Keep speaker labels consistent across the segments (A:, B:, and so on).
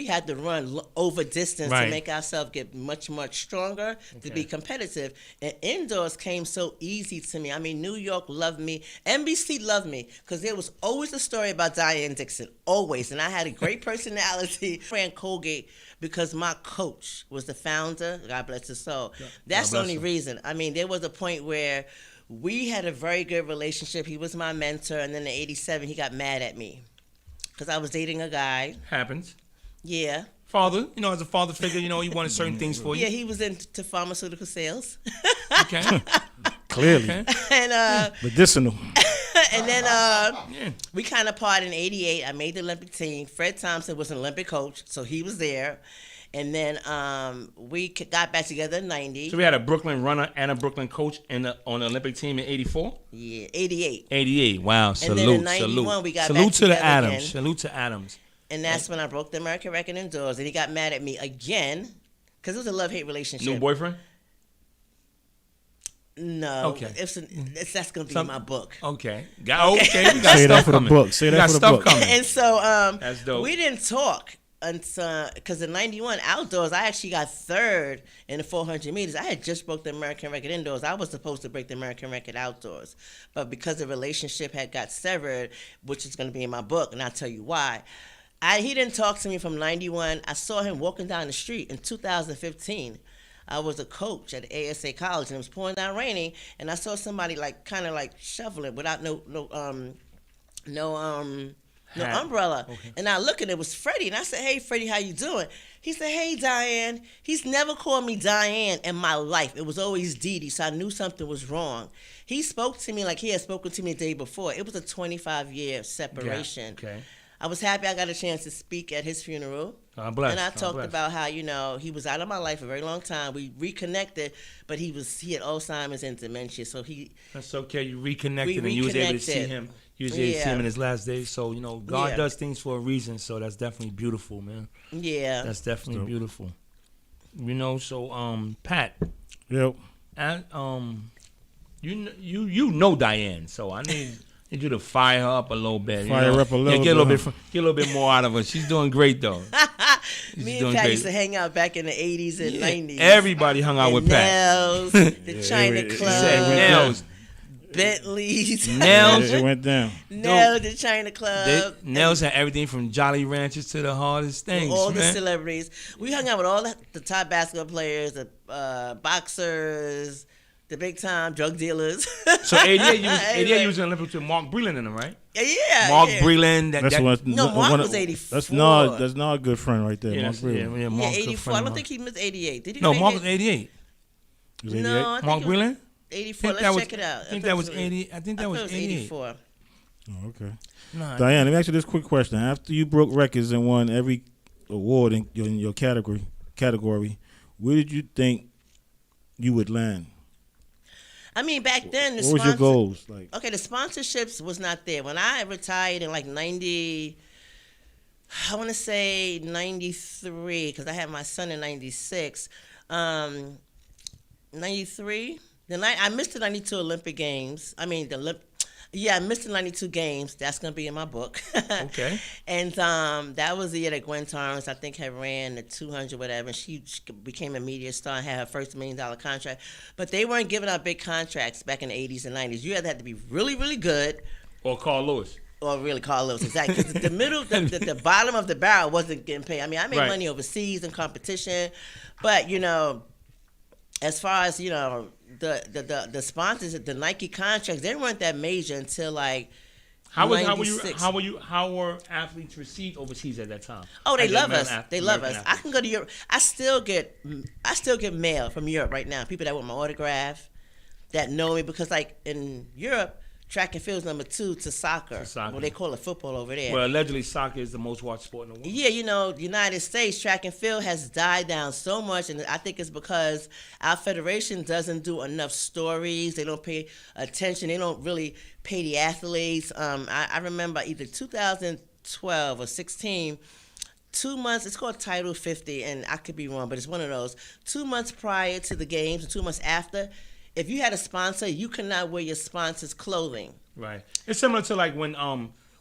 A: had to run over distance
B: Right.
A: to make ourselves get much, much stronger to be competitive. And indoors came so easy to me. I mean, New York loved me. NBC loved me because there was always a story about Diane Dixon, always. And I had a great personality. I ran Colgate because my coach was the founder. God bless his soul. That's the only reason. I mean, there was a point where we had a very good relationship. He was my mentor. And then in '87, he got mad at me because I was dating a guy.
B: Happens.
A: Yeah.
B: Father, as a father figure, he wanted certain things for you.
A: Yeah, he was into pharmaceutical sales.
B: Okay.
C: Clearly.
B: Okay.
A: And
C: medicinal.
A: and then we kind of parted in '88. I made the Olympic team. Fred Thompson was an Olympic coach, so he was there. And then we got back together in '90.
B: So we had a Brooklyn runner and a Brooklyn coach on the Olympic team in '84?
A: Yeah, '88.
B: '88, wow. Salute,
A: and then in '91 we got
B: salute
A: back
B: to the
A: together
B: Adams.
A: again.
B: Salute to Adams.
A: And that's when I broke the American record indoors. And he got mad at me again because it was a love-hate relationship.
B: New boyfriend?
A: No.
B: Okay.
A: That's going to be in my book.
B: Okay. We got
C: Say
B: stuff
C: that for
B: coming.
C: the book. Say that for the book.
B: Coming.
A: And so
B: That's dope.
A: we didn't talk until, because in '91 outdoors, I actually got third in the 400 meters. I had just broke the American record indoors. I was supposed to break the American record outdoors. But because the relationship had got severed, which is going to be in my book, and I'll tell you why, he didn't talk to me from '91. I saw him walking down the street in 2015. I was a coach at ASA College, and it was pouring down raining, and I saw somebody kind of shoveling without no umbrella. Okay. And I looked and it was Freddie, and I said, "Hey, Freddie, how you doing?" He said, "Hey, Diane." He's never called me Diane in my life. It was always Dee Dee, so I knew something was wrong. He spoke to me like he had spoken to me the day before. It was a 25-year separation.
B: Yeah. Okay.
A: I was happy I got a chance to speak at his funeral.
B: Bless.
A: And I talked about how, he was out of my life a very long time. We reconnected, but he had Alzheimer's and dementia, so he...
B: That's okay. You reconnected and you was able to see him. You was able to see him in his last days. So, God does things for a reason, so that's definitely beautiful, man.
A: Yeah.
B: That's definitely beautiful. So, Pat.
C: Yep.
B: And, you know Diane, so I need you to fire her up a little bit.
C: Fire her up a little bit.
B: Get a little bit more out of her. She's doing great, though.
A: Me and Pat used to hang out back in the 80s and 90s.
B: Everybody hung out with Pat.
A: Nels, the China Club.
B: Nels.
A: Bentley's.
B: Nels.
C: It went down.
A: Nels, the China Club.
B: Nels had everything from Jolly Ranchers to the hardest things.
A: All the celebrities. We hung out with all the top basketball players, the boxers, the big time drug dealers.
B: So 88 you was in Olympics with Mark Breland in them, right?
A: Yeah.
B: Mark Breland.
A: Mark was 84.
C: That's not a good friend right there.
B: Yeah,
C: Mark Breland.
A: Yeah, 84. I don't think he was 88. Did he?
B: No, Mark was 88.
C: Was 88?
A: No, I think
B: Mark Breland?
A: 84. Let's check it out.
B: I think that was 80. I think that was
A: 84.
C: Oh, okay.
B: No,
C: Diane, let me ask you this quick question. After you broke records and won every award in your category, where did you think you would land?
A: I mean, back then,
C: what was your goals?
A: Okay, the sponsorships was not there. When I retired in 90, I want to say 93, because I had my son in 96. 93. Then I missed the 92 Olympic Games. I missed the 92 games. That's going to be in my book.
B: Okay.
A: And that was the year that Gwen Torrance, I think, had ran the 200, whatever. And she became a media star and had her first $1 million contract. But they weren't giving out big contracts back in the 80s and 90s. You had to be really, really good.
B: Or Carl Lewis.
A: Or really Carl Lewis, exactly. Because the bottom of the barrel wasn't getting paid. I mean, I made money overseas in competition. But, as far as, the sponsors, the Nike contracts, they weren't that major until
B: how were athletes received overseas at that time?
A: Oh, they love us. They love us. I can go to Europe. I still get mail from Europe right now. People that want my autograph, that know me, because in Europe, track and field is number 2 to soccer. Well, they call it football over there.
B: Well, allegedly soccer is the most watched sport in the world.
A: Yeah, the United States, track and field has died down so much, and I think it's because our federation doesn't do enough stories. They don't pay attention. They don't really pay the athletes. I remember either 2012 or 16, 2 months, it's called Title 50, and I could be wrong, but it's one of those. 2 months prior to the games and 2 months after, if you had a sponsor, you could not wear your sponsor's clothing.
B: Right. It's similar to when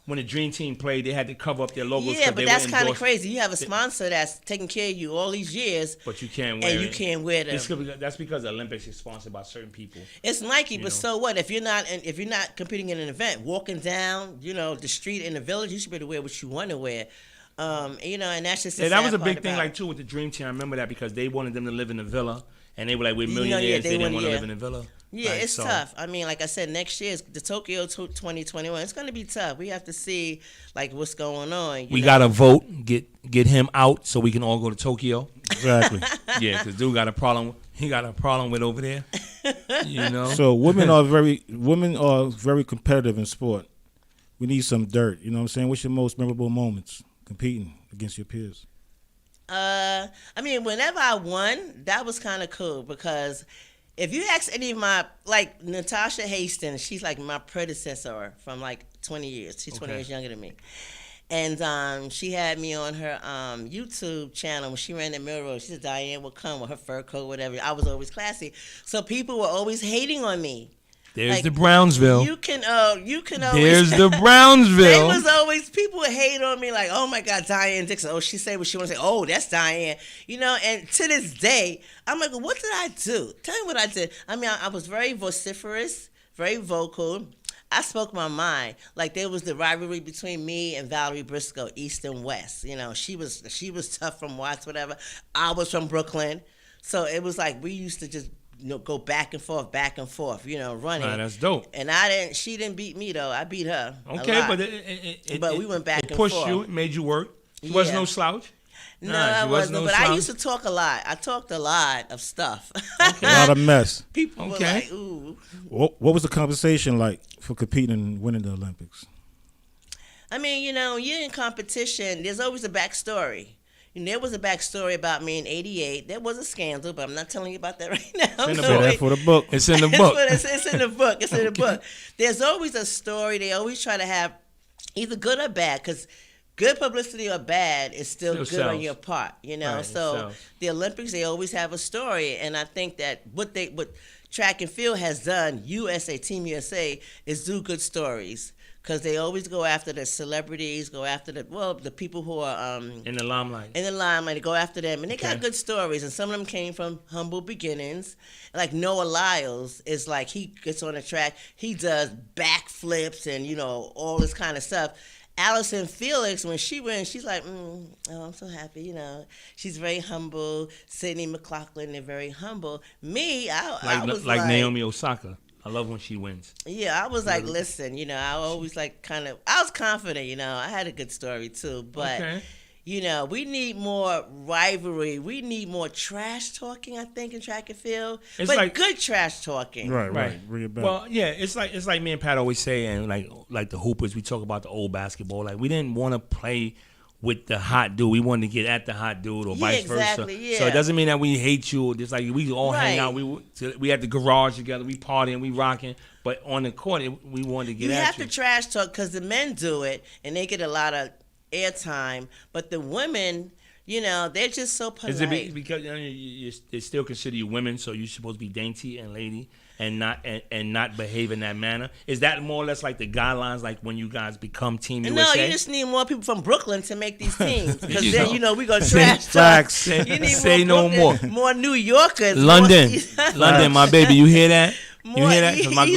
B: when the Dream Team played, they had to cover up their logos.
A: Yeah, but that's kind of crazy. You have a sponsor that's taking care of you all these years,
B: but you can't wear it.
A: And you can't wear them.
B: That's because the Olympics is sponsored by certain people.
A: It's Nike, but so what? If you're not competing in an event, walking down, the street in the village, you should be able to wear what you want to wear. And that's just
B: that was a big thing, like too, with the Dream Team. I remember that because they wanted them to live in a villa, and they were like, we're millionaires. They didn't want to live in a villa.
A: Yeah, it's tough. I mean, like I said, next year is the Tokyo 2021. It's going to be tough. We have to see like what's going on.
B: We got to vote, get him out so we can all go to Tokyo.
C: Exactly.
B: Yeah, because dude got a problem. He got a problem with over there.
C: So women are very competitive in sport. We need some dirt. You know what I'm saying? What's your most memorable moments competing against your peers?
A: I mean, whenever I won, that was kind of cool because if you ask any of my, like Natasha Hastings, she's like my predecessor from like 20 years. She's 20 years younger than me. And she had me on her YouTube channel when she ran the mirror. She said Diane would come with her fur coat, whatever. I was always classy. So people were always hating on me.
B: There's like, the Brownsville.
A: You can always.
B: There's the Brownsville.
A: People would hate on me like, oh my God, Diane Dixon. Oh, she say what she want to say. Oh, that's Diane. And to this day, I'm like, what did I do? Tell me what I did. I mean, I was very vociferous, very vocal. I spoke my mind. Like there was the rivalry between me and Valerie Briscoe, East and West. She was tough from Watts, whatever. I was from Brooklyn, so it was like we used to just go back and forth, running.
B: That's dope.
A: And she didn't beat me though. I beat her.
B: Okay,
A: but we went back and
B: forth. It pushed you, it made you work. She wasn't no slouch.
A: No, I wasn't. But I used to talk a lot. I talked a lot of stuff.
C: Okay. A lot of mess.
A: People were like, ooh.
C: What was the compensation like for competing and winning the Olympics?
A: I mean, you're in competition. There's always a backstory. There was a backstory about me in '88. There was a scandal, but I'm not telling you about that right now.
C: It's in the for the book.
B: It's in the book.
A: It's in the book. It's in the book. There's always a story. They always try to have either good or bad, because good publicity or bad is still good sells. On your part.
B: Right,
A: so the Olympics, they always have a story, and I think that what track and field has done, Team USA, is do good stories. Because they always go after the celebrities, go after the people who are
B: in the limelight.
A: They go after them, and they got good stories. And some of them came from humble beginnings. Like Noah Lyles is like he gets on the track, he does backflips and all this kind of stuff. Allison Felix, when she wins, she's like, oh, I'm so happy, She's very humble. Sydney McLaughlin, they're very humble. Me, I was like
B: Naomi Osaka. I love when she wins.
A: Yeah, I was like, listen, I always I was confident, I had a good story too, but, we need more rivalry. We need more trash talking, I think, in track and field, but good trash talking.
C: Right. Bring it back.
B: Well, yeah, it's like me and Pat always say, and like the Hoopers, we talk about the old basketball. Like we didn't want to play with the hot dude. We wanted to get at the hot dude or vice versa. Yeah. So it doesn't mean that we hate you. It's like we all hang out. We had the garage together. We partying, we rocking. But on the court, we wanted to get at you.
A: You have to trash talk because the men do it and they get a lot of airtime. But the women, they're just so polite.
B: Is it because they still consider you women, so you're supposed to be dainty and lady and not behave in that manner? Is that more or less like the guidelines, like when you guys become Team USA?
A: No, you just need more people from Brooklyn to make these teams, because then we're gonna trash talk.
B: Say no more.
A: More New Yorkers.
B: London, my baby, you hear that? You hear that? 'Cause my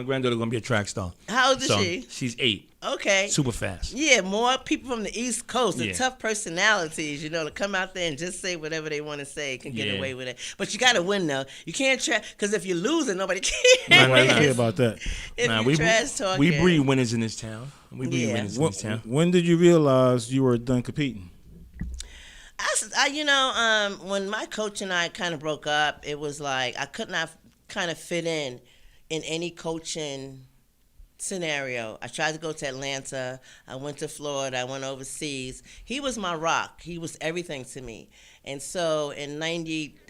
B: granddaughter gonna be a track star.
A: How old is she?
B: She's 8.
A: Okay.
B: Super fast.
A: Yeah, more people from the East Coast, the tough personalities, to come out there and just say whatever they want to say, can get away with it. But you got to win, though. You can't trash, because if you're losing, nobody cares.
C: Nobody cares about that.
A: We trash talking.
B: We breed winners in this town.
C: When did you realize you were done competing?
A: When my coach and I kind of broke up, it was like I could not kind of fit in any coaching scenario. I tried to go to Atlanta. I went to Florida. I went overseas. He was my rock. He was everything to me. And so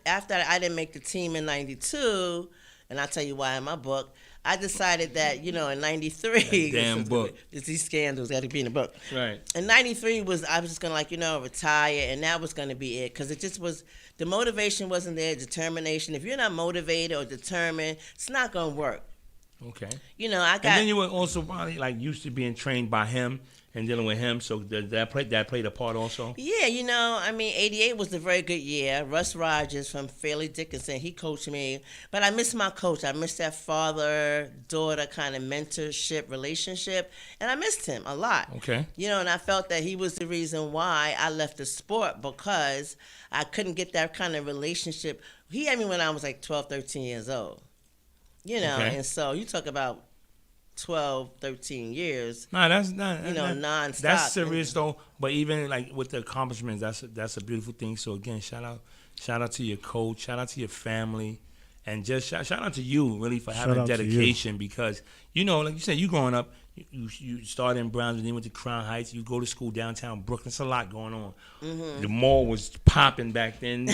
A: after I didn't make the team in 92, and I'll tell you why in my book, I decided that, in 93.
B: Damn book.
A: It's these scandals that had to be in the book.
B: Right.
A: In 93 I was just going to retire, and that was going to be it, because it just was, the motivation wasn't there, determination. If you're not motivated or determined, it's not going to work.
B: Okay.
A: You know, I got.
B: And then you were also probably like used to being trained by him and dealing with him, so that played a part also.
A: Yeah, you know, I mean, '88 was a very good year. Russ Rogers from Fairleigh Dickinson, he coached me, but I miss my coach. I miss that father-daughter kind of mentorship relationship, and I missed him a lot.
B: Okay.
A: You know, and I felt that he was the reason why I left the sport, because I couldn't get that kind of relationship. He had me when I was like 12, 13 years old. You know, and so you talk about 12, 13 years.
B: No, that's not.
A: You know, nonstop.
B: That's serious though. But even like with the accomplishments, that's a beautiful thing. So again, shout out to your coach, shout out to your family, and just shout out to you really for having dedication, because you know, like you said, you growing up. You started in Brownsville, then went to Crown Heights. You go to school downtown Brooklyn. It's a lot going on. Mm-hmm. The mall was popping back then.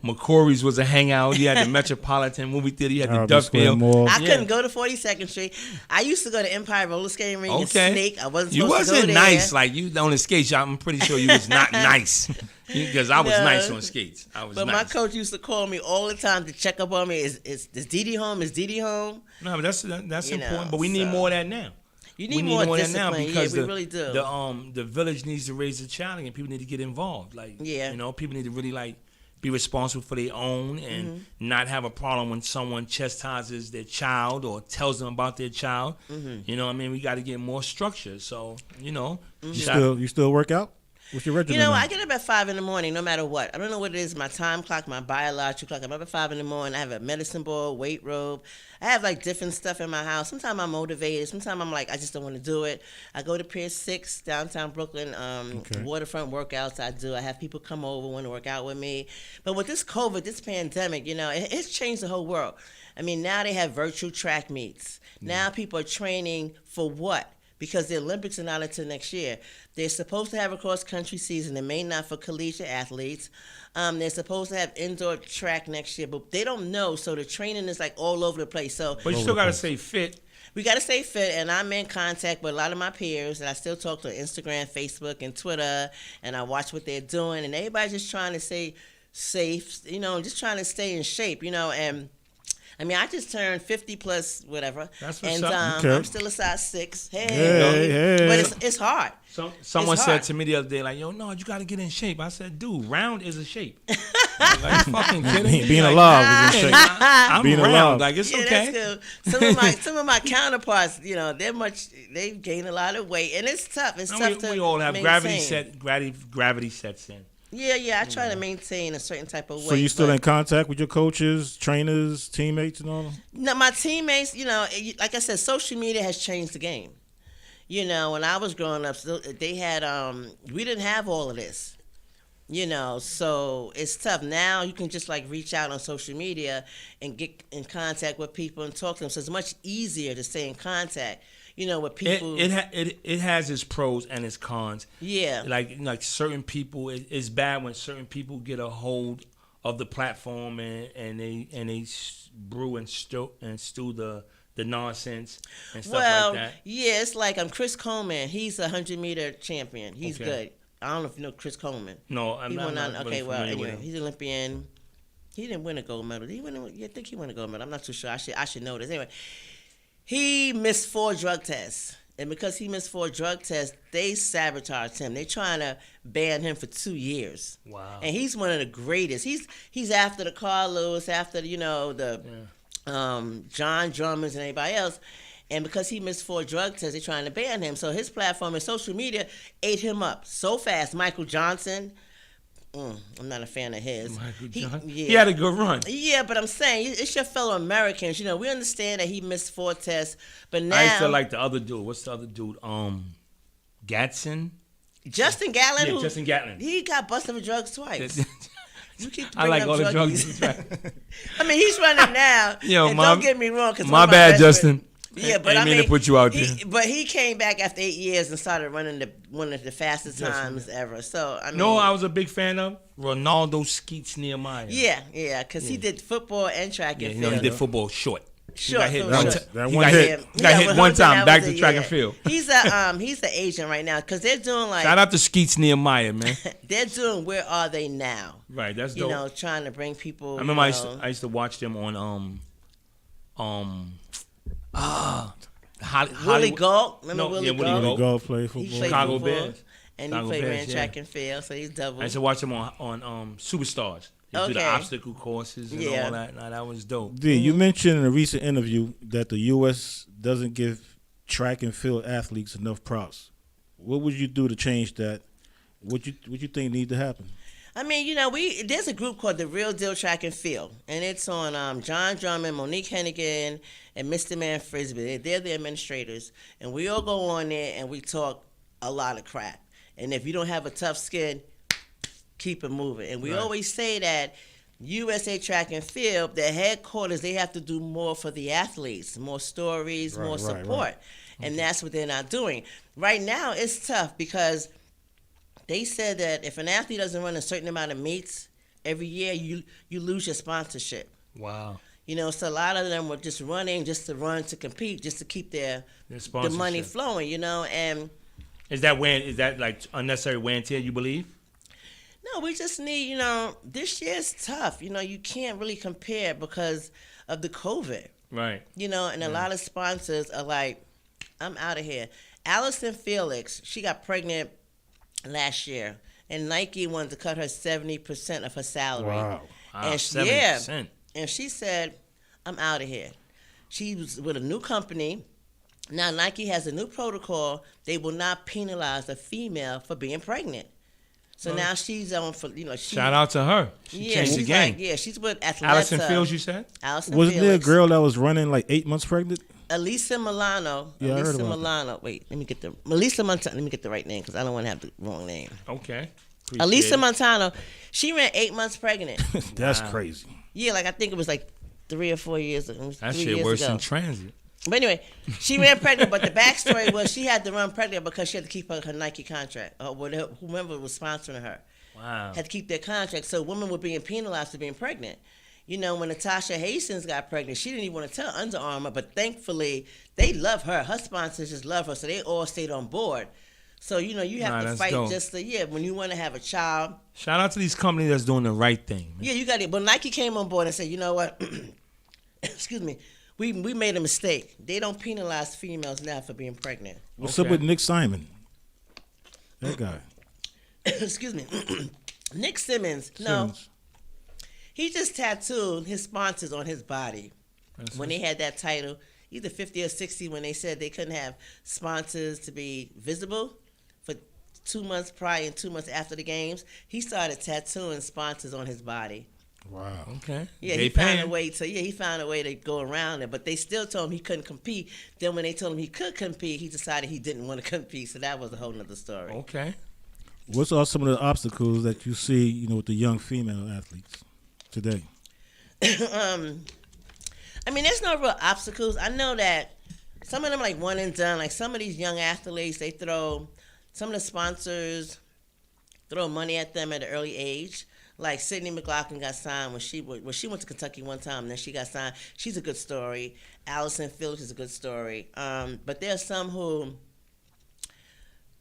B: McCory's was a hangout. You had the Metropolitan movie theater. You had the Duffield.
A: I couldn't go to 42nd Street. I used to go to Empire Roller Skating Ring and Snake. I wasn't supposed to go there.
B: You wasn't nice. Like, you on the skate shop, I'm pretty sure you was not nice. Because I was nice on skates. But
A: my coach used to call me all the time to check up on me. Is Dee Dee home? Is Dee Dee home?
B: No, but that's important. But we need more of that now.
A: You need more discipline. Now because we really do.
B: The village needs to raise a child, and people need to get involved. Like, you know, people need to really like be responsible for their own and not have a problem when someone chastises their child or tells them about their child. Mm-hmm. You know what I mean? We got to get more structure. So, you know.
C: You still work out? What's your regimen?
A: You know, I get up at 5 in the morning, no matter what. I don't know what it is, my time clock, my biological clock. I'm up at 5 in the morning. I have a medicine ball, weight robe. I have like different stuff in my house. Sometimes I'm motivated. Sometimes I'm like, I just don't want to do it. I go to Pier 6, downtown Brooklyn, waterfront workouts I do. I have people come over, want to work out with me. But with this COVID, this pandemic, you know, it's changed the whole world. I mean, now they have virtual track meets. Now people are training for what? Because the Olympics are not until next year. They're supposed to have a cross-country season. They may not for collegiate athletes. They're supposed to have indoor track next year, but they don't know, so the training is like all over the place. So,
B: but you still got to stay fit.
A: We got to stay fit, and I'm in contact with a lot of my peers, and I still talk to Instagram, Facebook, and Twitter, and I watch what they're doing, and everybody's just trying to stay safe, you know, just trying to stay in shape, you know, and I mean, I just turned 50 plus whatever,
B: that's
A: and I'm still a size 6.
C: Hey.
A: But it's hard.
B: Someone said to me the other day, like, yo, no, you got to get in shape. I said, dude, round is a shape. Like, fucking kidding me?
C: Being alive is in shape.
B: I'm
C: being
B: round.
C: Alive.
B: Like, it's okay.
A: That's good. Some of my counterparts, you know, they've gained a lot of weight, and it's tough. It's tough to
B: we all have
A: maintain.
B: gravity sets in.
A: Yeah, I try to maintain a certain type of weight.
C: So you still in contact with your coaches, trainers, teammates, and all?
A: No, my teammates, you know, like I said, social media has changed the game. You know, when I was growing up, they had, we didn't have all of this. You know, so it's tough. Now you can just like reach out on social media and get in contact with people and talk to them. So it's much easier to stay in contact. You know, with people.
B: It has its pros and its cons.
A: Yeah.
B: Like certain people, it's bad when certain people get a hold of the platform and they brew and stew the nonsense and stuff like that.
A: Yeah, it's like Chris Coleman. He's a 100-meter champion. He's good. I don't know if you know Chris Coleman.
B: No, I'm not.
A: Anyway, he's an Olympian. He didn't win a gold medal. Did he win? I think he won a gold medal. I'm not too sure. I should know this. Anyway, he missed 4 drug tests. And because he missed 4 drug tests, they sabotaged him. They're trying to ban him for 2 years.
B: Wow.
A: And he's one of the greatest. He's after the Carl Lewis, after, you know, the John Drummers and everybody else. And because he missed 4 drug tests, they're trying to ban him. So his platform and social media ate him up so fast. Michael Johnson, I'm not a fan of his.
B: Michael Johnson? He had a good run.
A: Yeah, but I'm saying, it's your fellow Americans. You know, we understand that he missed 4 tests, but now...
B: I used to like the other dude. What's the other dude? Gatson?
A: Justin Gatlin?
B: Yeah, Justin Gatlin.
A: He got busted for drugs twice.
B: I like all the drugs.
A: I mean, he's running now.
B: Yo,
A: don't get me wrong.
B: My bad, Justin.
A: Yeah, but
B: I mean to put you out there.
A: But he came back after 8 years and started running one of the fastest times ever. So I mean,
B: I was a big fan of Ronaldo Skeets Nehemiah.
A: Yeah, because he did football and track and field.
B: He did football short.
A: He got hit
B: one time back to track and field.
A: He's the agent right now because they're doing like.
B: Shout out to Skeets Nehemiah, man.
A: They're doing Where Are They Now?
B: Right, that's dope.
A: You know, trying to bring people.
B: I remember I used to watch them on
A: Willie Gault. Remember
B: No,
A: Willie
B: yeah, Willie
A: Gault?
B: Gault.
C: Golf play
A: He
C: football.
A: played
B: Chicago
A: football,
B: Bears.
A: and
B: Chicago
A: he
B: Bears,
A: ran
B: yeah.
A: track and field, so he's double.
B: I used to watch him on Superstars. They do the
A: Okay.
B: obstacle courses and
A: Yeah.
B: all that. Now, that was dope.
C: D, you mentioned in a recent interview that the U.S. doesn't give track and field athletes enough props. What would you do to change that? What you think need to happen?
A: I mean, there's a group called the Real Deal Track and Field, and it's on John Drummond, Monique Hennigan, and Mr. Man Frisbee. They're the administrators, and we all go on there and we talk a lot of crap. And if you don't have a tough skin, keep it moving. And we always say that USA Track and Field, their headquarters, they have to do more for the athletes, more stories, more support. Right. And that's what they're not doing. Right now, it's tough because they said that if an athlete doesn't run a certain amount of meets every year, you lose your sponsorship.
B: Wow.
A: So a lot of them were just running just to run, to compete, just to keep the money flowing, and
B: is that like unnecessary wear and tear, you believe?
A: No, we just need, this year's tough. You can't really compare because of the COVID.
B: Right.
A: And a lot of sponsors are like, I'm out of here. Allison Felix, she got pregnant last year, and Nike wanted to cut her 70% of her salary.
C: Wow.
A: And
B: 70%.
A: And she said, I'm out of here. She was with a new company. Now Nike has a new protocol. They will not penalize a female for being pregnant. So now she's on for,
B: shout out to her. She changed the game.
A: She's with Atlanta.
B: Allison Fields, you said?
C: Wasn't there a girl that was running like 8 months pregnant?
A: Elisa Milano.
C: Yeah, I heard
A: Elisa
C: about
A: Milano. Wait, let me get Elisa Montano. Let me get the right name because I don't want to have the wrong name.
B: Okay.
A: Elisa Montano. She ran 8 months pregnant.
C: That's crazy.
A: Yeah, I think it was like 3 or 4 years.
B: That shit worse than transit.
A: But anyway, she ran pregnant, but the backstory was she had to run pregnant because she had to keep her Nike contract, or whoever was sponsoring her.
B: Wow.
A: Had to keep their contract. So women were being penalized for being pregnant. When Natasha Hastings got pregnant, she didn't even want to tell Under Armour, but thankfully, they love her. Her sponsors just love her, so they all stayed on board. So, you have to fight dope. Just when you want to have a child.
B: Shout out to these companies that's doing the right thing. Man.
A: Yeah, you got it. But Nike came on board and said, you know what? Excuse me. We made a mistake. They don't penalize females now for being pregnant.
C: What's up with Nick Simon? That guy.
A: Excuse me. Nick Simmons. No. He just tattooed his sponsors on his body. When they had that title, either 50 or 60, when they said they couldn't have sponsors to be visible for 2 months prior and 2 months after the games, he started tattooing sponsors on his body.
C: Wow.
B: Okay.
A: Yeah, he found a way to go around it, but they still told him he couldn't compete. Then when they told him he could compete, he decided he didn't want to compete. So that was a whole nother story.
B: Okay.
C: What's are some of the obstacles that you see, with the young female athletes today?
A: I mean, there's no real obstacles. I know that some of them like one and done. Like some of these young athletes, some of the sponsors throw money at them at an early age. Like Sydney McLaughlin got signed when she went to Kentucky one time, and then she got signed. She's a good story. Allison Phillips is a good story. But there are some who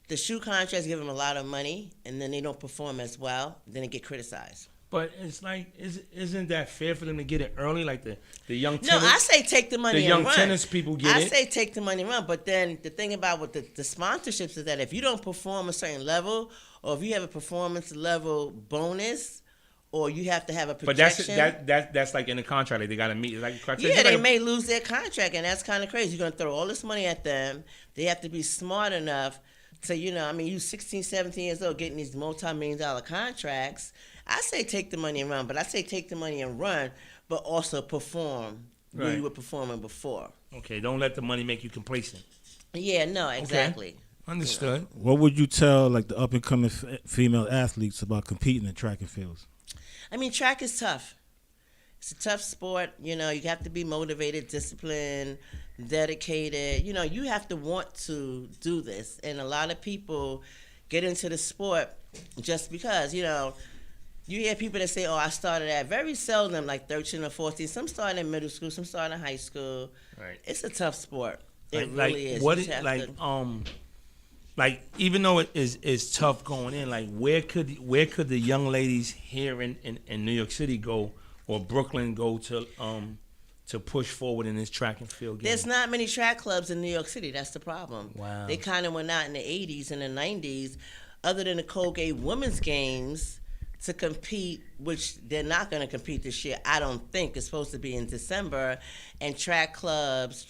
A: the shoe contracts give them a lot of money, and then they don't perform as well. Then they get criticized.
B: But it's like, isn't that fair for them to get it early? Like the young tennis.
A: No, I say take the money and run.
B: The young tennis people get it.
A: I say take the money and run. But then the thing about with the sponsorships is that if you don't perform a certain level, or if you have a performance level bonus, or you have to have a projection.
B: But that's like in the contract. Like they got to meet. Like
A: yeah, they may lose their contract, and that's kind of crazy. You're going to throw all this money at them. They have to be smart enough to, you 16, 17 years old getting these multi-million-dollar contracts. I say take the money and run, but I say take the money and run, but also perform where you were performing before.
B: Okay, don't let the money make you complacent.
A: Yeah, no, exactly.
B: Okay. Understood.
C: What would you tell like the up-and-coming female athletes about competing in track and fields?
A: I mean, track is tough. It's a tough sport. You have to be motivated, disciplined, dedicated. You have to want to do this. And a lot of people get into the sport just because, you hear people that say, I started at very seldom, like 13 or 14. Some start in middle school, some start in high school. Right. It's a tough sport. It really is.
B: What like even though it is tough going in, like where could the young ladies here in New York City go, or Brooklyn go to to push forward in this track and field game?
A: There's not many track clubs in New York City. That's the problem.
B: Wow.
A: They kind of went out in the 80s and the 90s, other than the Colgate Women's Games, to compete, which they're not going to compete this year, I don't think. It's supposed to be in December. And track clubs,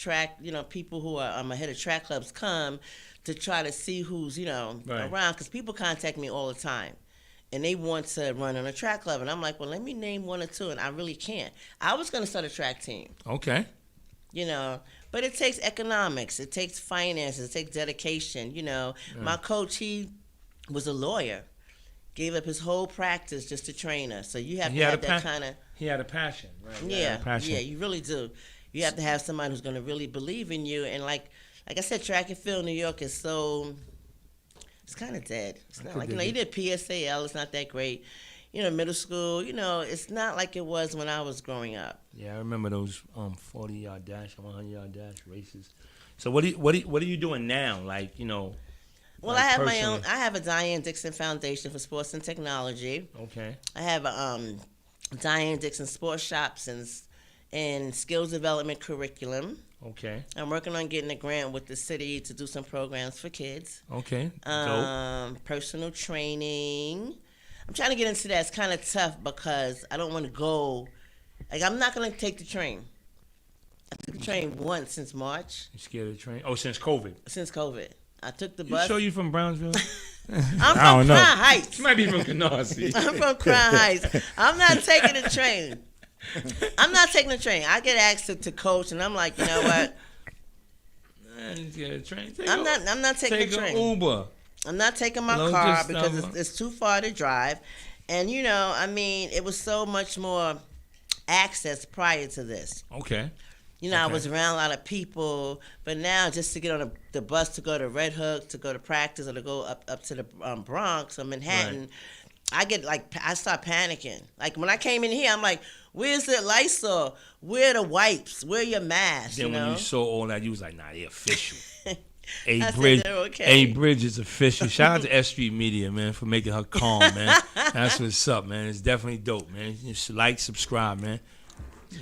A: people who are ahead of track clubs come to try to see who's,
B: right.
A: around. Because people contact me all the time. And they want to run on a track club. And I'm like, well, let me name one or two. And I really can't. I was going to start a track team.
B: Okay.
A: But it takes economics. It takes finances. It takes dedication. My coach, he was a lawyer. Gave up his whole practice just to train us. So you have to have that kind of...
B: He had a passion, right?
A: Yeah, you really do. You have to have somebody who's going to really believe in you. And like I said, track and field in New York is so... It's kind of dead. It's not like, you did PSAL. It's not that great. Middle school, it's not like it was when I was growing up.
B: Yeah, I remember those 40-yard dash and 100-yard dash races. So what are you doing now?
A: Well,
B: like
A: I have
B: personally?
A: my own. I have a Diane Dixon Foundation for Sports and Technology.
B: Okay.
A: I have a Diane Dixon Sports Shops and Skills Development Curriculum.
B: Okay.
A: I'm working on getting a grant with the city to do some programs for kids.
B: Okay.
A: Personal training. I'm trying to get into that. It's kind of tough because I don't want to go. I'm not going to take the train. I took the train once since March.
B: You scared of the train? Oh, since COVID.
A: Since COVID. I took the
B: You
A: bus.
B: sure you from Brownsville?
A: I'm from Crown Heights.
B: You might be from Canarsie.
A: I'm from Crown Heights. I'm not taking the train. I get asked to coach, and I'm like, you know what?
B: Get a train.
A: I'm not taking the train.
B: Take an Uber.
A: I'm not taking my car because it's too far to drive. And, it was so much more access prior to this.
B: Okay.
A: I was around a lot of people, but now just to get on the bus to go to Red Hook, to go to practice, or to go up to the Bronx or Manhattan, right. I start panicking. Like when I came in here, I'm like, where's the Lysol? Where are the wipes? Where are your masks?
B: Then when you saw all that, you was like, nah, they're official.
A: Okay.
B: A Bridge is official. Shout out to S.STREET Media, man, for making her calm, man. That's what's up, man. It's definitely dope, man. Just subscribe, man.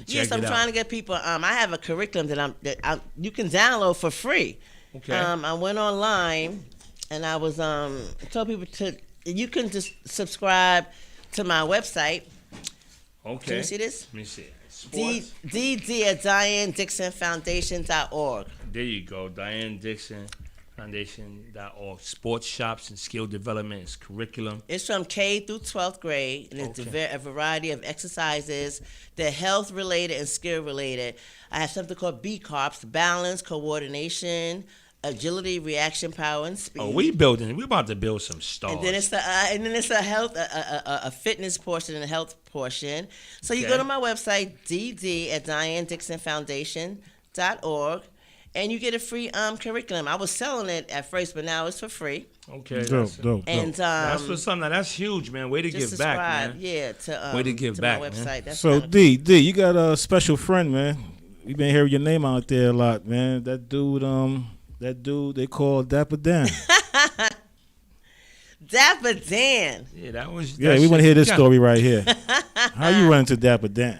A: Yes, I'm trying to get people. I have a curriculum that you can download for free.
B: Okay.
A: I went online and I was told people you can just subscribe to my website.
B: Okay.
A: Can you see this?
B: Let me see. Sports.
A: DD at DianeDixonFoundation.org.
B: There you go. Diane Dixon Foundation.org. Sports shops and skill development is curriculum.
A: It's from K through 12th grade, and it's a variety of exercises. They're health related and skill related. I have something called B-Corps: balance, coordination, agility, reaction power, and speed.
B: Oh, we're about to build some stars.
A: And then it's a health, a fitness portion and a health portion. So you go to my website, DD at DianeDixonFoundation.org. And you get a free curriculum. I was selling it at first, but now it's for free.
B: Okay,
C: dope.
A: And
B: that's for something. That's huge, man. Way to give back, man.
A: Yeah,
B: way to give back,
A: my website.
B: Man.
A: That's
C: so D, you got a special friend, man. We've been hearing your name out there a lot, man. That dude they call Dapper Dan.
A: Dapper Dan.
B: Yeah, that was.
C: Yeah, we want to hear this story right here. How you run into Dapper Dan?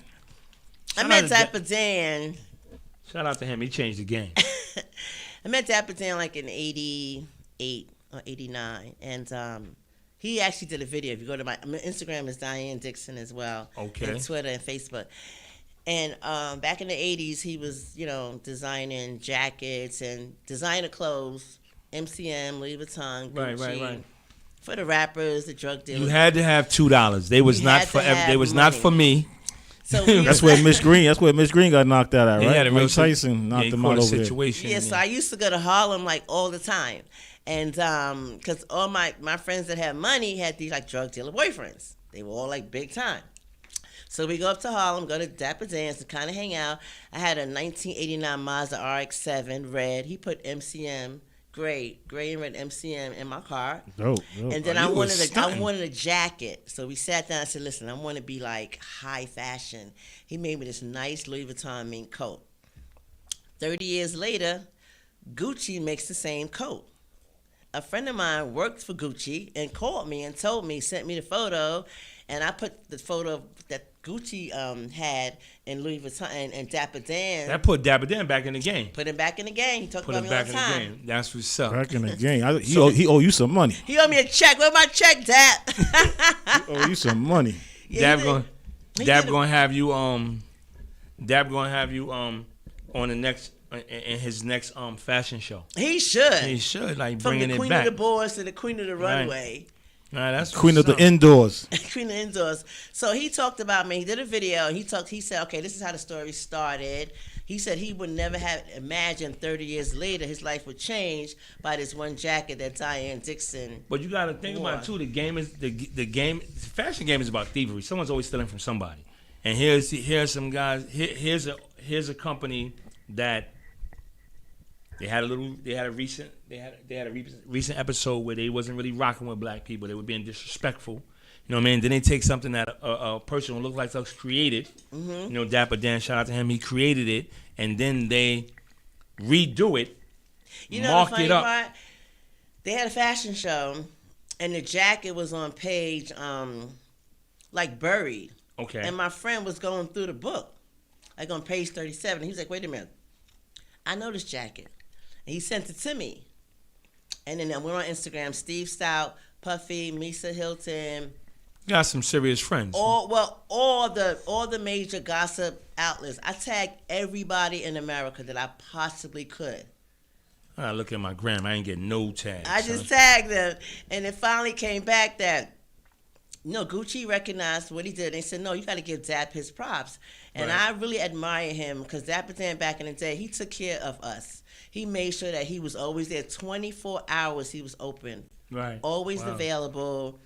A: I met Dapper Dan.
B: Shout out to him. He changed the game.
A: I met Dapper Dan like in 88 or 89. And he actually did a video. If you go to my Instagram, is Diane Dixon as well.
B: Okay.
A: And Twitter and Facebook. And back in the 80s, he was, designing jackets and designer clothes, MCM, Louis Vuitton, Gucci. Right. For the rappers, the drug dealers.
B: You had to have $2. They was not for not for me.
A: So
C: that's where Miss Green got knocked out at, right?
B: Mike
C: Tyson knocked him out over there.
A: Yeah, so I used to go to Harlem like all the time, and because all my friends that had money had these like drug dealer boyfriends. They were all like big time. So we go up to Harlem, go to Dapper Dan's and kind of hang out. I had a 1989 Mazda RX-7 red. He put MCM gray and red MCM in my car.
C: Dope.
A: And then I wanted a jacket. So we sat down and said, listen, I want to be like high fashion. He made me this nice Louis Vuitton mink coat. 30 years later, Gucci makes the same coat. A friend of mine worked for Gucci and called me and told me, sent me the photo, and I put the photo that Gucci had in Louis Vuitton and Dapper Dan.
B: That put Dapper Dan back in the game.
A: Put him back in the game. He talked
B: Put
A: about
B: him
A: me all
B: back
A: the
B: in
A: time.
B: the game. That's what's up.
C: Back in the game. He owe you some money.
A: He owed me a check. Where's my check, Dap?
C: He owe you some money.
A: Yeah,
B: Dap gonna have you on the next in his next fashion show.
A: He should.
B: He should, like,
A: From
B: bringing
A: the
B: it
A: queen
B: back.
A: of the boards to the queen of the runway.
B: Nah, that's
C: Queen of
B: what's
C: the
B: up.
C: indoors.
A: Queen of the indoors. So he talked about me. He did a video. He said, okay, this is how the story started. He said he would never have imagined 30 years later his life would change by this one jacket that Diane Dixon
B: But you got to think about it too. The game is the fashion game is about thievery. Someone's always stealing from somebody. And here's some guys. Here's a company that they had a recent episode where they wasn't really rocking with black people. They were being disrespectful. You know what I mean? Then they take something that a person who looked like us created. You know, Dapper Dan, shout out to him. He created it, and then they redo it.
A: You know
B: mark
A: the funny
B: it up.
A: part? They had a fashion show, and the jacket was on page like buried.
B: Okay.
A: And my friend was going through the book, like on page 37. He was like, wait a minute. I know this jacket. And he sent it to me. And then we're on Instagram, Steve Stout, Puffy, Misa Hilton.
B: You got some serious friends.
A: All the major gossip outlets. I tagged everybody in America that I possibly could.
B: I look at my gram. I ain't getting no tags.
A: I just tagged them. And it finally came back that Gucci recognized what he did. They said, no, you got to give Dap his props. And
B: Right.
A: I really admire him because Dapper Dan back in the day, he took care of us. He made sure that he was always there. 24 hours he was open.
B: Right.
A: Always
B: Wow.
A: available.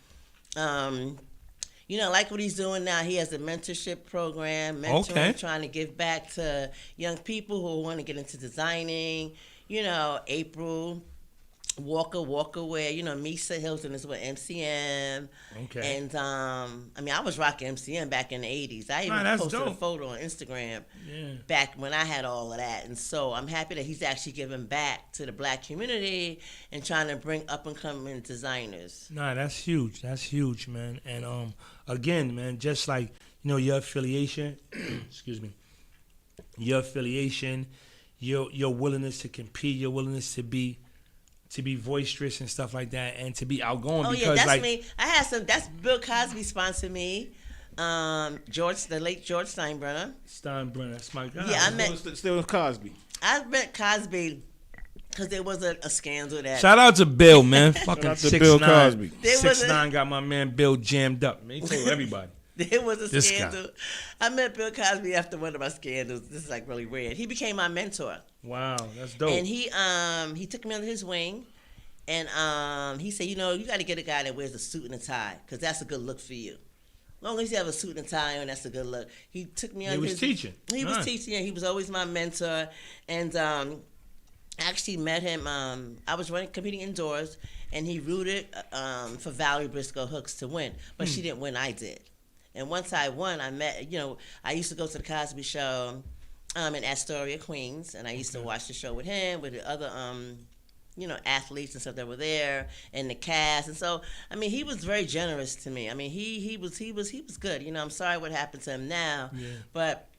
A: Like what he's doing now. He has a mentorship program, mentoring, trying to give back to young people who want to get into designing. April Walker wear, Misa Hilton is with MCM.
B: Okay.
A: And I was rocking MCM back in the 80s. I even
B: that's
A: posted a
B: dope.
A: photo on Instagram
B: Yeah.
A: back when I had all of that. And so I'm happy that he's actually giving back to the black community and trying to bring up and coming designers.
B: Nah, that's huge. That's huge, man. And again, man, just like, your affiliation, excuse me, your affiliation, your willingness to compete, your willingness to be boisterous and stuff like that, and to be outgoing.
A: Oh
B: because,
A: yeah, that's
B: like,
A: me. That's Bill Cosby sponsored me. The late George Steinbrenner.
B: Steinbrenner, that's my guy.
A: Yeah, I met
C: Still Cosby.
A: I met Cosby because there was a scandal that.
B: Shout out to Bill, man. Fucking
C: Shout out to
B: 6ix9ine.
C: Bill Cosby.
A: There was
B: 6ix9ine got my man Bill jammed up. Man, he told everybody.
A: There was a
B: This
A: scandal.
B: guy.
A: I met Bill Cosby after one of my scandals. This is like really weird. He became my mentor.
B: Wow, that's dope.
A: And he took me under his wing, and he said, you got to get a guy that wears a suit and a tie, because that's a good look for you. As long as you have a suit and tie on, that's a good look. He took me under his...
B: teaching.
A: He was
B: Nice.
A: teaching. Yeah, he was always my mentor, and I actually met him. I was competing indoors, and he rooted for Valerie Briscoe Hooks to win, but she didn't win. I did. And once I won, I met, I used to go to the Cosby Show in Astoria, Queens, and I used to watch the show with him, with the other, athletes and stuff that were there, and the cast. And so, he was very generous to me. He was good. I'm sorry what happened to him now, but,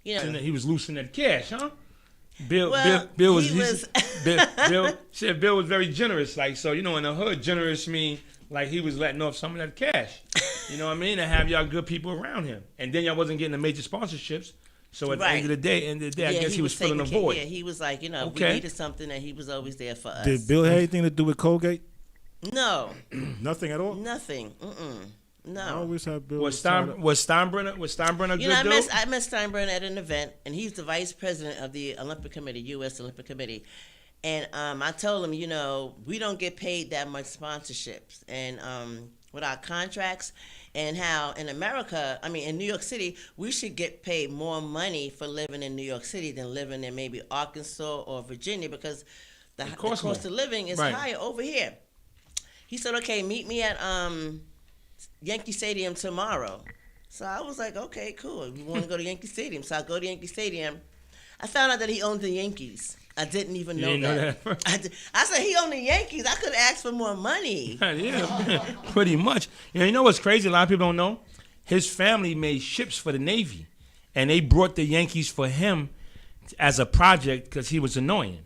B: And he was losing that cash, huh? Bill was very generous. Like, so, in the hood, generous mean like he was letting off some of that cash. You know what I mean? And have y'all good people around him. And then y'all wasn't getting the major sponsorships. So at the end of the day, I guess he was filling a void.
A: Yeah, he was like, we needed something, and he was always there for us.
C: Did Bill have anything to do with Colgate?
A: No.
C: Nothing at all?
A: Nothing. No.
C: I always have Bill.
B: Was Steinbrenner good dude?
A: I met Steinbrenner at an event, and he's the vice president of the Olympic Committee, U.S. Olympic Committee. And I told him, we don't get paid that much sponsorships. And with our contracts, and how in America, in New York City, we should get paid more money for living in New York City than living in maybe Arkansas or Virginia, because the cost of living is higher over here. He said, okay, meet me at Yankee Stadium tomorrow. So I was like, okay, cool. We want to go to Yankee Stadium. So I go to Yankee Stadium. I found out that he owned the Yankees. I didn't even
B: You
A: know
B: didn't
A: that.
B: know that?
A: I said, he on the Yankees. I could ask for more money.
B: Yeah, pretty much. You know what's crazy? A lot of people don't know. His family made ships for the Navy, and they brought the Yankees for him as a project because he was annoying.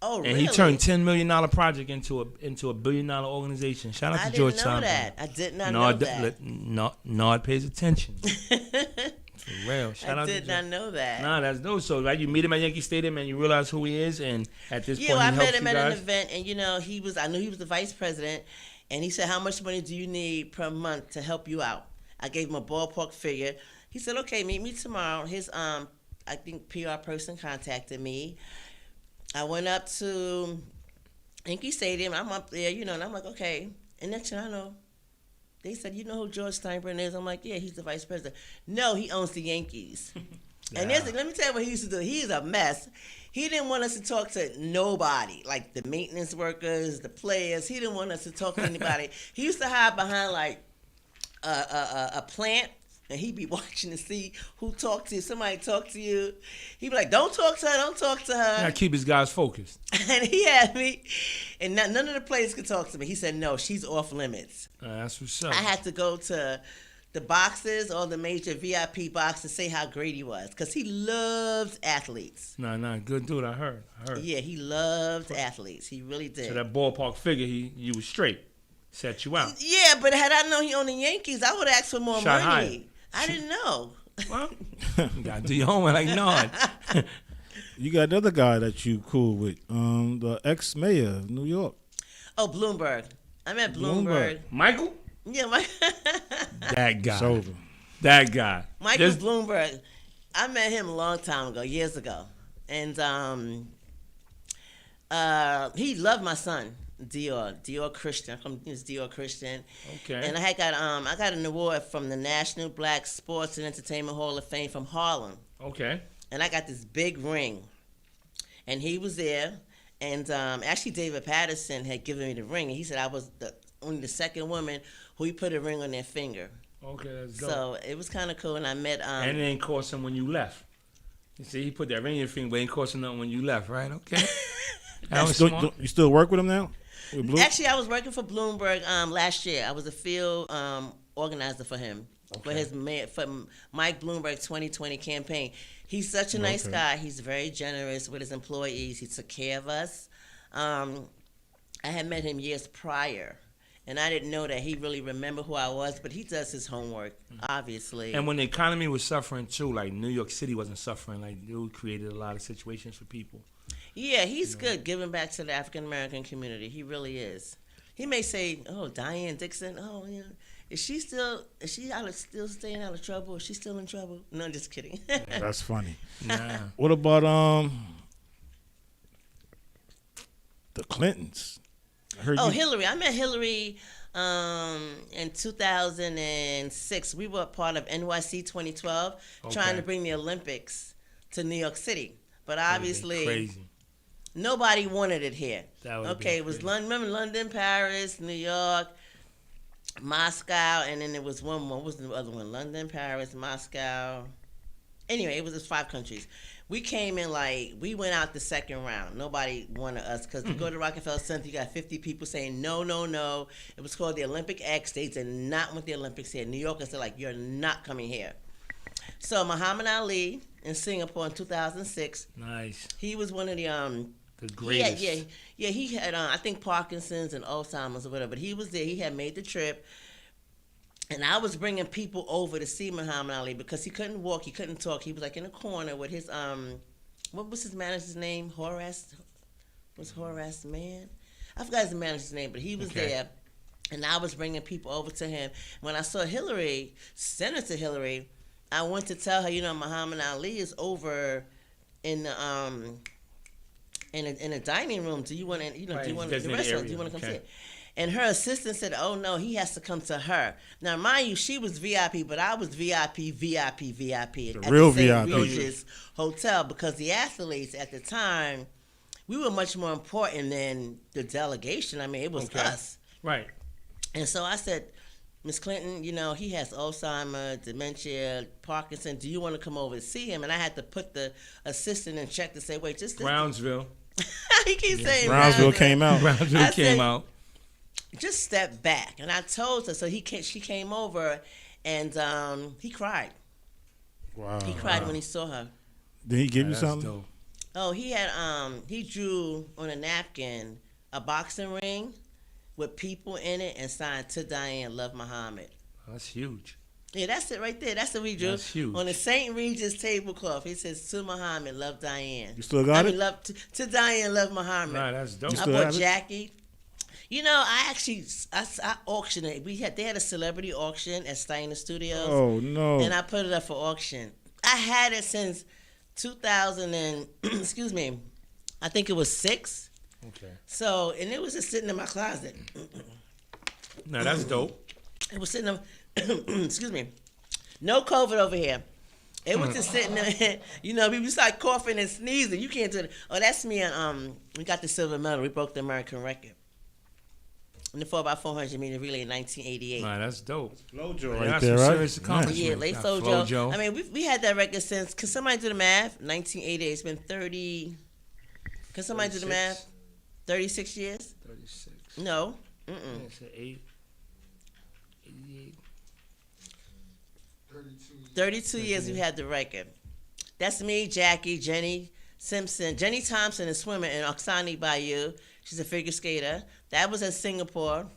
A: Oh,
B: and
A: really?
B: he turned $10 million project into a $1 billion organization. Shout out to George Thompson.
A: I did not know that.
B: Nod pays attention. For real. Shout out
A: I did not know that.
B: Nah, that's no. So right, you meet him at Yankee Stadium and you realize who he is, and at this point, he
A: I
B: helps
A: met him
B: you
A: at
B: guys.
A: an event, and I knew he was the vice president, and he said, "How much money do you need per month to help you out?" I gave him a ballpark figure. He said, "Okay, meet me tomorrow." His I think PR person contacted me. I went up to Yankee Stadium. I'm up there, and I'm like, okay. And next thing I know, they said, "You know who George Steinbrenner is?" I'm like, "Yeah, he's the vice president." No, he owns the Yankees. And let me tell you what he used to do. He's a mess. He didn't want us to talk to nobody, like the maintenance workers, the players. He didn't want us to talk to anybody. He used to hide behind like a plant, and he'd be watching to see who talked to you. Somebody talk to you. He'd be like, "Don't talk to her. Don't talk to her."
B: Gotta keep his guys focused.
A: And he had me, and none of the players could talk to me. He said, "No, she's off limits."
B: That's what's up.
A: I had to go to the boxes, all the major VIP boxes, say how great he was, because he loves athletes.
B: Nah, good dude. I heard.
A: Yeah, he loved athletes. He really did.
B: So that ballpark figure, you was straight. Set you out.
A: Yeah, but had I known he owned the Yankees, I would ask for more
B: Shot
A: money. I didn't know.
B: Well, you gotta do your homework like Nod.
C: You got another guy that you cool with, the ex-mayor of New York.
A: Oh, Bloomberg. I met Bloomberg.
B: Michael?
A: Yeah,
B: That guy.
C: Sober.
B: That guy.
A: Michael Bloomberg. I met him a long time ago, years ago. And he loved my son, Dior Christian. He's Dior Christian.
B: Okay.
A: And I got an award from the National Black Sports and Entertainment Hall of Fame from Harlem.
B: Okay.
A: And I got this big ring. And he was there. And actually, David Patterson had given me the ring. And he said I was only the second woman who he put a ring on their finger.
B: Okay, that's dope.
A: So it was kind of cool. And I met...
B: and it ain't cost him when you left. You see, he put that ring in your finger, but it ain't cost him nothing when you left, right? Okay. That was smart.
C: You still work with him now? With Bloom?
A: Actually, I was working for Bloomberg last year. I was a field organizer for him.
B: Okay.
A: For Mike Bloomberg 2020 campaign. He's such a nice guy. He's very generous with his employees. He took care of us. I had met him years prior, and I didn't know that he really remembered who I was, but he does his homework, obviously.
B: And when the economy was suffering too, like New York City wasn't suffering, like dude created a lot of situations for people.
A: Yeah, he's good giving back to the African American community. He really is. He may say, "Oh, Diane Dixon. Oh, yeah. Is she still staying out of trouble? Is she still in trouble?" No, just kidding.
C: That's funny.
B: Nah.
C: What about the Clintons?
A: Hillary. I met Hillary in 2006. We were part of NYC 2012, trying to bring the Olympics to New York City. But obviously,
B: crazy.
A: Nobody wanted it here. It was
B: crazy.
A: London. Remember London, Paris, New York, Moscow, and then there was one more. What was the other one? London, Paris, Moscow. Anyway, it was just 5 countries. We came in we went out the second round. Nobody wanted us because to go to Rockefeller Center, you got 50 people saying no, no, no. It was called the Olympic X. They did not want the Olympics here. New Yorkers said you're not coming here. So Muhammad Ali in Singapore in 2006.
B: Nice.
A: He was one of the
B: greatest.
A: Yeah. He had I think Parkinson's and Alzheimer's or whatever. But he was there. He had made the trip. And I was bringing people over to see Muhammad Ali because he couldn't walk, he couldn't talk. He was in a corner with his what was his manager's name? Horace Mann? I forgot his manager's name, but he was there. And I was bringing people over to him. When I saw Hillary, Senator Hillary, I went to tell her, Muhammad Ali is over in the in a dining room. Do you want to, do you want the restaurant? Do you want to come see it? And her assistant said, "Oh no, he has to come to her." Now, mind you, she was VIP, but I was VIP at
C: real
A: the St.
C: VIP.
A: Regis Hotel because the athletes at the time, we were much more important than the delegation. I mean, it was us.
B: Right.
A: And so I said, Miss Clinton, he has Alzheimer's, dementia, Parkinson. Do you want to come over to see him? And I had to put the assistant in check to say, wait, just this.
B: Brownsville.
A: He keeps saying
C: Brownsville came out.
B: Brownsville came out.
A: Just step back. And I told her, so she came over, and he cried.
C: Wow.
A: He cried when he saw her.
C: Did he give you something?
B: Dope.
A: Oh, he drew on a napkin a boxing ring with people in it and signed to Diane, Love Muhammad.
B: That's huge.
A: Yeah, that's it right there. That's what we drew.
B: That's huge.
A: On the St. Regis tablecloth. He says, to Muhammad, love Diane.
C: You still got it?
A: love to Diane, love Muhammad.
B: Nah, that's dope.
A: I bought Jackie. I auctioned it. They had a celebrity auction at Steiner Studios.
C: Oh, no.
A: And I put it up for auction. I had it since 2000 and, I think it was 6.
B: Okay.
A: So, and it was just sitting in my closet.
B: Now that's dope.
A: It was sitting in, no COVID over here. It was just sitting there, we start coughing and sneezing. You can't do it. Oh, that's me. And we got the silver medal. We broke the American record in the 4x400 meter relay in 1988.
B: Nah, that's dope.
C: Flojo
B: That's
C: right there,
B: some
C: right?
B: serious accomplishment.
A: Yeah, late
B: Got
A: Flojo. I mean, we had that record since. Can somebody do the math? 1988. It's been 30. Can somebody do the math? 36 years?
B: 36.
A: No.
B: Yeah, it's 88.
A: 32 years we had the record. That's me, Jackie, Jenny Simpson. Jenny Thompson is swimmer in Oksani Bayou. She's a figure skater. That was at Singapore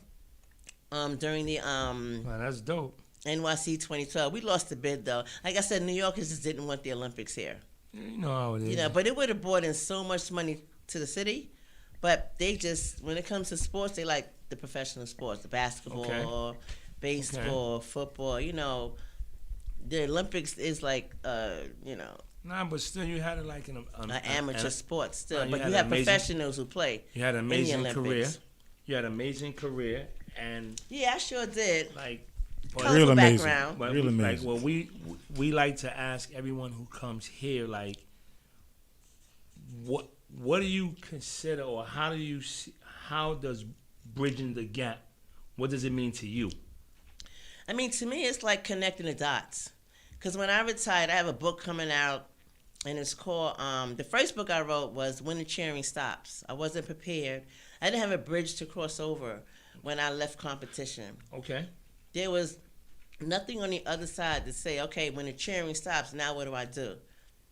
A: during the
B: Wow, that's dope.
A: NYC 2012. We lost the bid, though. Like I said, New Yorkers just didn't want the Olympics here.
B: You know how it is.
A: But it would have brought in so much money to the city. But they just, when it comes to sports, they like the professional sports, the basketball, baseball, football. The Olympics is like,
B: Nah, but still, you had it like an
A: amateur sport still.
B: you
A: But
B: had
A: you have
B: amazing-
A: professionals who play.
B: You had an
A: in the
B: amazing
A: Olympics.
B: career. You had an amazing career, and
A: Yeah, I sure did.
B: like,
A: Colorful
C: Real amazing.
A: background.
B: but
C: Real
B: like,
C: amazing.
B: well, we like to ask everyone who comes here, like, what do you consider, or how do you see, how does bridging the gap, what does it mean to you?
A: I mean, to me, it's like connecting the dots. Because when I retired, I have a book coming out, and it's called, the first book I wrote was When the Cheering Stops. I wasn't prepared. I didn't have a bridge to cross over when I left competition.
B: Okay.
A: There was nothing on the other side to say, okay, when the cheering stops, now what do I do?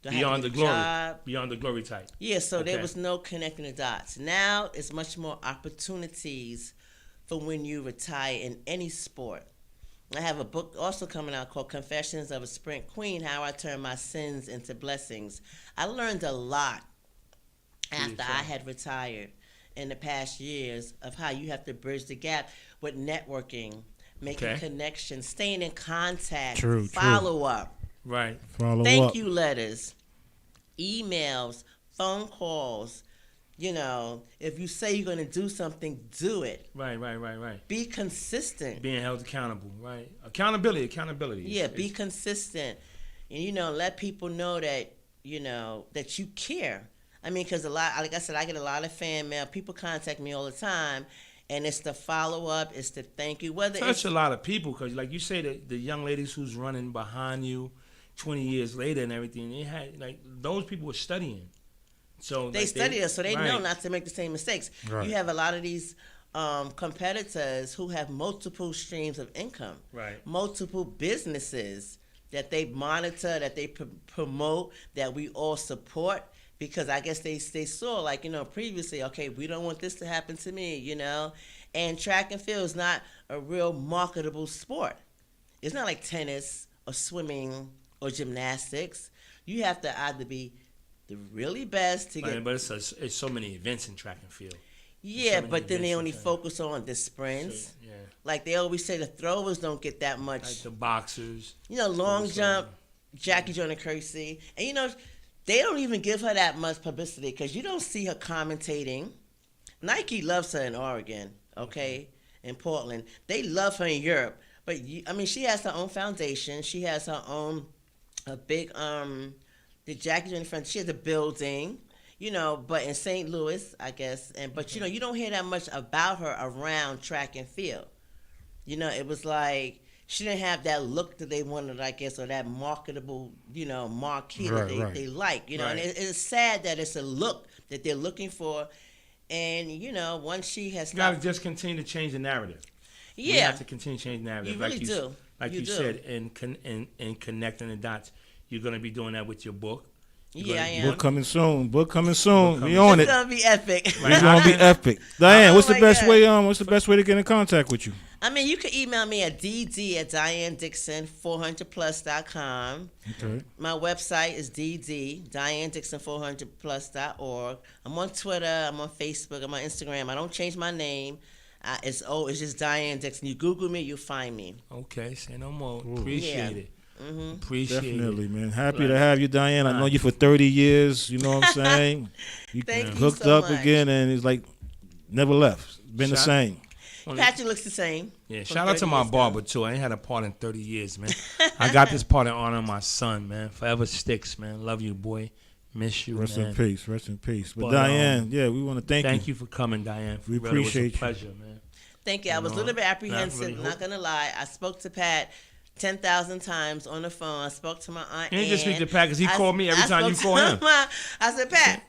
A: Do I have
B: Beyond
A: to
B: the
A: get a
B: glory.
A: job?
B: Beyond the glory type.
A: Yeah, so there
B: Okay.
A: was no connecting the dots. Now it's much more opportunities for when you retire in any sport. I have a book also coming out called Confessions of a Sprint Queen, How I Turned My Sins into Blessings. I learned a lot after I had retired in the past years of how you have to bridge the gap with networking, making connections, staying in contact, follow up.
B: Right.
A: Thank you letters, emails, phone calls. If you say you're going to do something, do it.
B: Right.
A: Be consistent.
B: Being held accountable, right? Accountability.
A: Yeah, be consistent. And, let people know that, that you care. I mean, because like I said, I get a lot of fan mail. People contact me all the time. And it's the follow-up, it's the thank you.
B: Touch a lot of people, because like you say, the young ladies who's running behind you 20 years later and everything, they had, like, those people were studying. So
A: they study us, so they know not to make the same mistakes.
C: Right.
A: You have a lot of these competitors who have multiple streams of income, multiple businesses that they monitor, that they promote, that we all support. Because I guess they saw, like, previously, okay, we don't want this to happen to me, And track and field is not a real marketable sport. It's not like tennis or swimming or gymnastics. You have to either be the really best to get...
B: But it's so many events in track and field.
A: Yeah, but then they only focus on the sprints.
B: Yeah.
A: Like they always say, the throwers don't get that much.
B: Like the boxers.
A: Long jump, Jackie Joyner Kersey. And, they don't even give her that much publicity because you don't see her commentating. Nike loves her in Oregon, okay, in Portland. They love her in Europe. But, she has her own foundation. She has her own, a big, the Jackie Joyner Foundation. She has a building, but in St. Louis, I guess. But, you don't hear that much about her around track and field. You know, it was like she didn't have that look that they wanted, I guess, or that marketable, you know, marquee that they like. You know, and it's sad that it's a look that they're looking for. And, you know, once she has
B: you got to just continue to change the narrative.
A: Yeah.
B: You have to continue to change the narrative.
A: You really do.
B: Like you said, in connecting the dots. You're going to be doing that with your book.
A: I am.
C: Book coming soon. We on it.
A: It's gonna be epic.
C: It's gonna be epic. Diane, what's the best way? What's the best way to get in contact with you?
A: I mean, you can email me at dd@DianeDixon400plus.com. Okay. My website is DianeDixon400plus.org. I'm on Twitter. I'm on Facebook. I'm on Instagram. I don't change my name. It's just Diane Dixon. You Google me, you'll find me.
B: Okay, say no more. Appreciate it.
A: Mm-hmm.
B: Appreciate
C: Definitely,
B: it.
C: Man. Happy to have you, Diane. I know you for 30 years. You know what I'm saying?
A: Thank you
C: hooked
A: so
C: up
A: much.
C: Again, and it's like never left. Been the same.
A: Patrick looks the same.
B: Yeah, shout out to my barber, too. I ain't had a part in 30 years, man. I got this part in honor of my son, man. Forever sticks, man. Love you, boy. Miss you,
C: Rest
B: man.
C: in peace. Rest in peace. But Diane, we want to thank you.
B: Thank you for coming, Diane.
C: We appreciate
B: you. It was a pleasure, man.
A: Thank you. I was a little bit apprehensive, not going to lie. I spoke to Pat 10,000 times on the phone. I spoke to my aunt.
B: You didn't just speak to Pat because he called me every time you call him.
A: I said, Pat,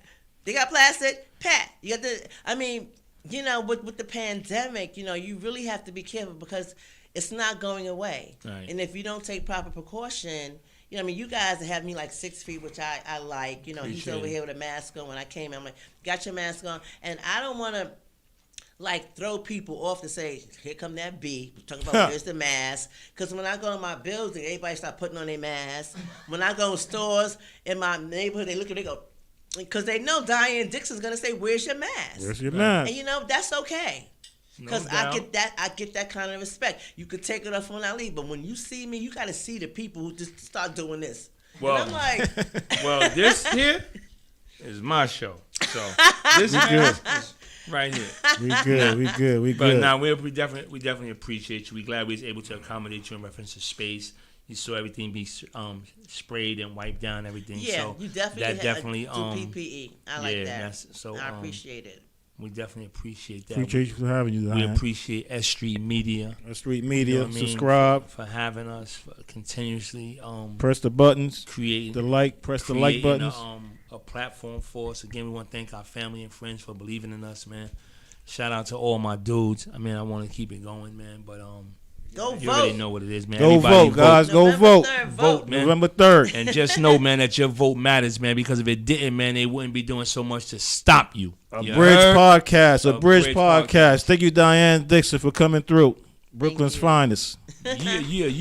A: they got plastic. Pat, you got the. I mean, you know, with the pandemic, you know, you really have to be careful because it's not going away.
B: Right.
A: And if you don't take proper precaution, you know, I mean, you guys have me like 6 feet, which I like. You know, he's over here with a mask on. When I came in, I'm like, got your mask on, and I don't want to like throw people off to say, here come that B. Talk about where's the mask. Because when I go to my building, everybody start putting on their mask. When I go to stores in my neighborhood, they look at me, they go, because they know Diane Dixon's going to say, where's your mask?
C: Where's your mask?
A: And you know, that's okay. Because
B: No
A: I get that kind of respect. You could take it off when I leave, but when you see me, you got to see the people who just start doing this.
B: Well,
A: and I'm like,
B: well, this here is my show. So this is good. Right here.
C: We good.
B: But now we definitely appreciate you. We're glad we was able to accommodate you in reference to space. You saw everything be sprayed and wiped down, everything.
A: Yeah,
B: so
A: you definitely do PPE. I like that.
B: So
A: I appreciate it.
B: We definitely appreciate that.
C: Appreciate you for having you, Diane.
B: We appreciate S.STREET Media.
C: S.STREET Media.
B: You know
C: subscribe.
B: For having us, for continuously
C: press the buttons.
B: Creating
C: press the like buttons.
B: A platform for us. Again, we want to thank our family and friends for believing in us, man. Shout out to all my dudes. I mean, I want to keep it going, man, but
A: go
B: you
A: vote.
B: already know what it is, man.
C: Go
B: Everybody
C: vote, guys. Go vote.
B: Vote, man.
C: November 3rd.
B: And just know, man, that your vote matters, man, because if it didn't, man, they wouldn't be doing so much to stop you.
C: A Bridge Podcast. A Bridge Podcast. Thank you, Diane Dixon, for coming through. Brooklyn's finest.
B: Yeah.